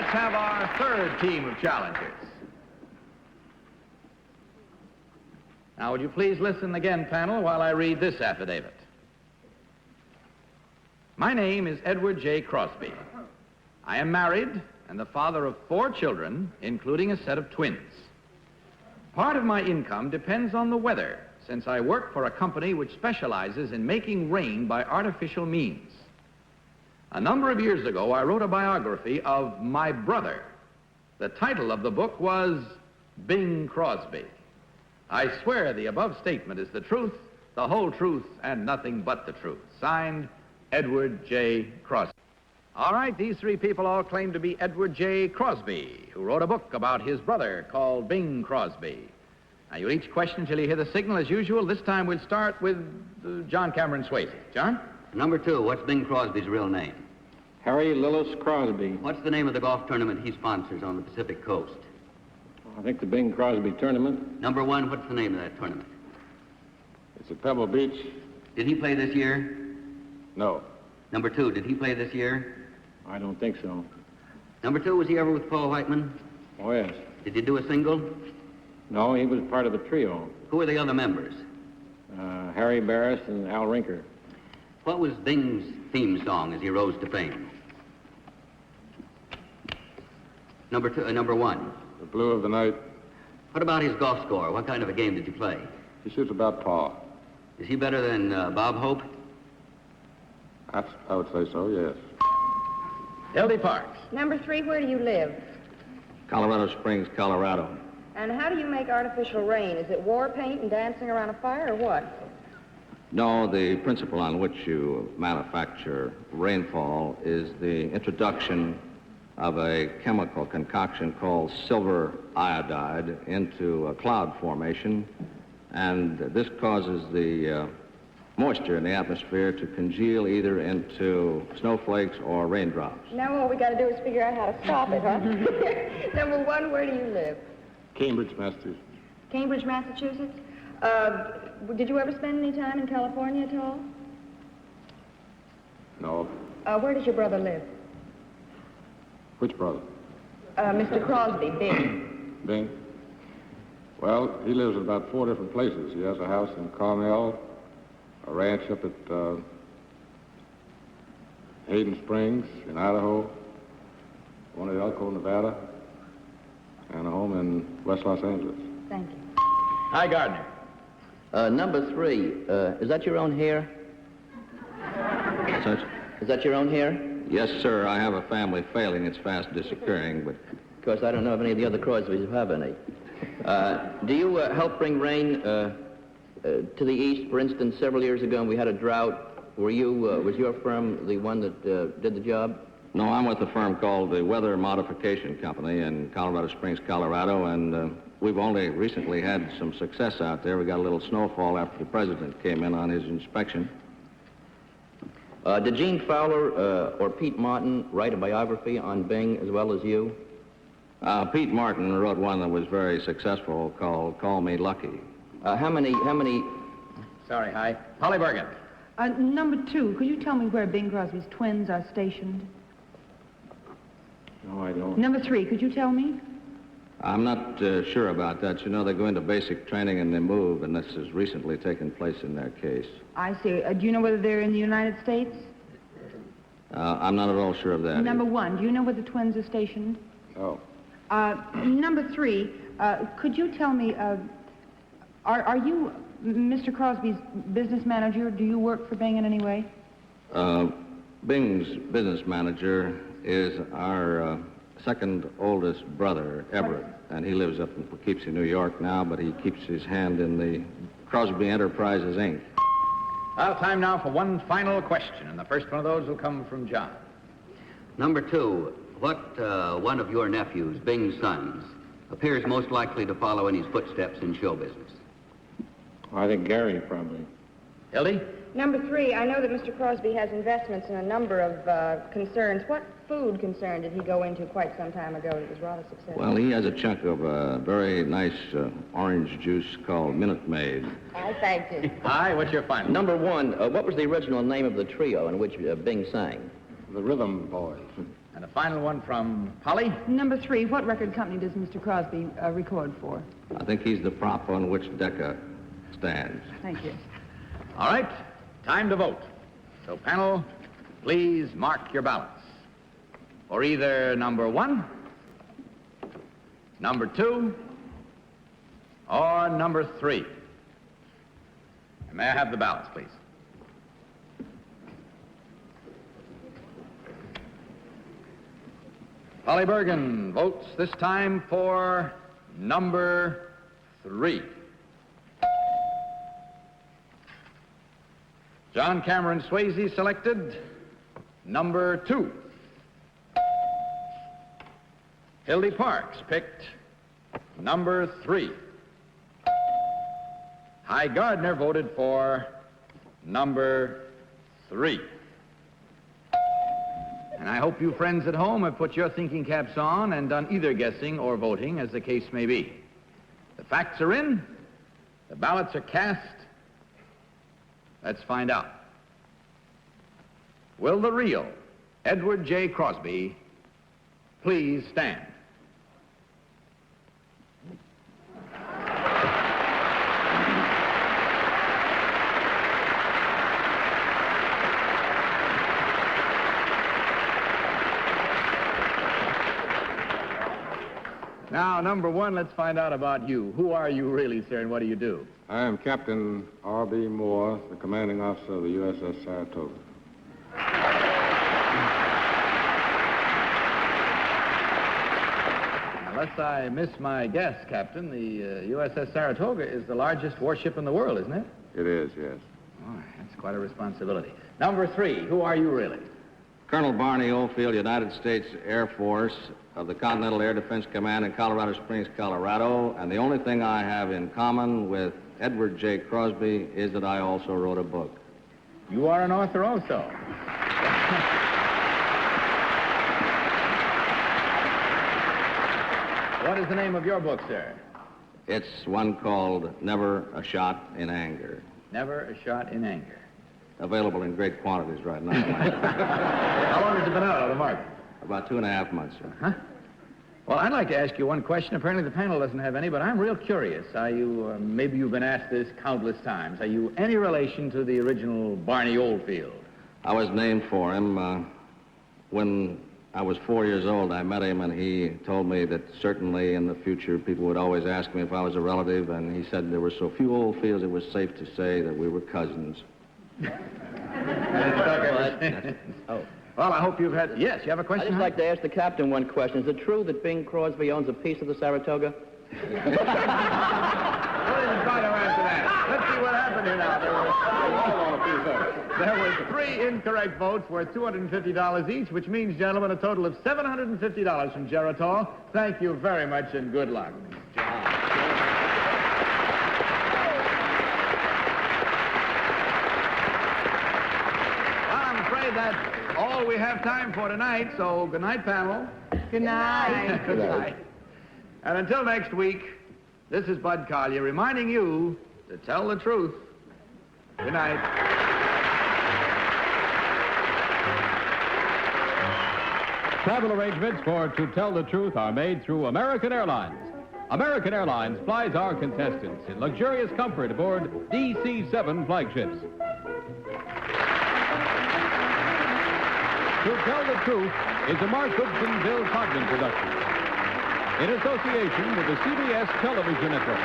let's have our third team of challengers. Now, would you please listen again, panel, while I read this affidavit. My name is Edward J. Crosby. I am married and the father of 4 children, including a set of twins. Part of my income depends on the weather, since I work for a company which specializes in making rain by artificial means. A number of years ago, I wrote a biography of my brother. The title of the book was Bing Crosby. I swear the above statement is the truth, the whole truth, and nothing but the truth. Signed, Edward J. Crosby. All right, these 3 people all claim to be Edward J. Crosby, who wrote a book about his brother called Bing Crosby. Now, you'll each question until you hear the signal as usual. This time we'll start with John Cameron Swayze. John? Number 2, what's Bing Crosby's real name? Harry Lillis Crosby. What's the name of the golf tournament he sponsors on the Pacific Coast? I think the Bing Crosby tournament. Number 1, what's the name of that tournament? It's at Pebble Beach. Did he play this year? No, Number 2, did he play this year? I don't think so. Number 2, was he ever with Paul Whiteman? Oh, yes. Did you do a single? No, he was part of a trio. Who are the other members? Harry Barris and Al Rinker. What was Bing's theme song as he rose to fame? Number 1. The Blue of the Night. What about his golf score? What kind of a game did you play? He shoots about par. Is he better than Bob Hope? I would say so, yes. Hildy Parks. Number 3, where do you live? Colorado Springs, Colorado. And how do you make artificial rain? Is it war paint and dancing around a fire, or what? No, the principle on which you manufacture rainfall is the introduction of a chemical concoction called silver iodide into a cloud formation, and this causes the moisture in the atmosphere to congeal either into snowflakes or raindrops. Now all we got to do is figure out how to stop it, huh? Number 1, where do you live? Cambridge, Massachusetts. Cambridge, Massachusetts. Did you ever spend any time in California at all? No. Where does your brother live? Which brother? Mr. Crosby, Bing. Bing? Well, he lives in about 4 different places. He has a house in Carmel, a ranch up at Hayden Springs in Idaho, one at Elko, Nevada, and a home in West Los Angeles. Thank you. Hi, Gardner. Number 3, is that your own hair? Such? Is that your own hair? Yes, sir. I have a family failing. It's fast disappearing, but... Of course, I don't know if any of the other Crosbys have any. Do you help bring rain to the east? For instance, several years ago when we had a drought, was your firm the one that did the job? No, I'm with a firm called the Weather Modification Company in Colorado Springs, Colorado, and we've only recently had some success out there. We got a little snowfall after the president came in on his inspection. Did Gene Fowler or Pete Martin write a biography on Bing as well as you? Pete Martin wrote one that was very successful called Call Me Lucky. How many... Sorry, hi. Holly Bergen. Number 2, could you tell me where Bing Crosby's twins are stationed? No, I don't. Number 3, could you tell me? I'm not sure about that. You know, they go into basic training and they move, and this has recently taken place in their case. I see. Do you know whether they're in the United States? I'm not at all sure of that. Number 1, do you know where the twins are stationed? No. Number 3, could you tell me, are you Mr. Crosby's business manager? Do you work for Bing in any way? Bing's business manager is our second oldest brother, Everett, and he lives up in Poughkeepsie, New York now, but he keeps his hand in the Crosby Enterprises, Inc. Well, time now for one final question, and the first one of those will come from John. Number 2, what one of your nephews, Bing's sons, appears most likely to follow in his footsteps in show business? I think Gary, probably. Hildy? Number 3, I know that Mr. Crosby has investments in a number of concerns. What food concern did he go into quite some time ago that was rather successful? Well, he has a chunk of very nice orange juice called Minute Maid. I thanked him. Hi, what's your final? Number 1, what was the original name of the trio in which Bing sang? The Rhythm Boys. And a final one from Polly. Number 3, what record company does Mr. Crosby record for? I think he's the prop on which Decca stands. Thank you. All right, time to vote. So, panel, please mark your ballots for either number 1, number 2, or number 3. And may I have the ballots, please? Polly Bergen votes this time for number 3. John Cameron Swayze selected number 2. Hildy Parks picked number 3. Hy Gardner voted for number 3. And I hope you friends at home have put your thinking caps on and done either guessing or voting, as the case may be. The facts are in. The ballots are cast. Let's find out. Will the real Edward J. Crosby please stand? Now, number 1, let's find out about you. Who are you really, sir, and what do you do? I am Captain R.B. Moore, the commanding officer of the USS Saratoga. Unless I miss my guess, Captain, the USS Saratoga is the largest warship in the world, isn't it? It is, yes. Oh, that's quite a responsibility. Number 3, who are you really? Colonel Barney Oldfield, United States Air Force of the Continental Air Defense Command in Colorado Springs, Colorado. And the only thing I have in common with Edward J. Crosby is that I also wrote a book. You are an author also. What is the name of your book, sir? It's one called Never a Shot in Anger. Never a Shot in Anger. Available in great quantities right now. How long has it been out on the market? About 2.5 months, sir. Huh? Well, I'd like to ask you one question. Apparently the panel doesn't have any, but I'm real curious. Are you, maybe you've been asked this countless times, are you any relation to the original Barney Oldfield? I was named for him. When I was 4 years old, I met him, and he told me that certainly in the future people would always ask me if I was a relative, and he said there were so few Oldfields it was safe to say that we were cousins. Well, I hope you've had... Yes, you have a question? I'd just like to ask the captain one question. Is it true that Bing Crosby owns a piece of the Saratoga? Don't even try to answer that. Let's see what happened here now. There were 3 incorrect votes worth $250 each, which means, gentlemen, a total of $750 from Geritol. Thank you very much and good luck. That's all we have time for tonight, so good night, panel. Good night. Good night. And until next week, this is Bud Collier reminding you to tell the truth. Good night. Travel arrangements for To Tell the Truth are made through American Airlines. American Airlines flies our contestants in luxurious comfort aboard DC-7 flagships. To Tell the Truth is a Mark Goodson, Bill Codman production in association with the CBS Television Network.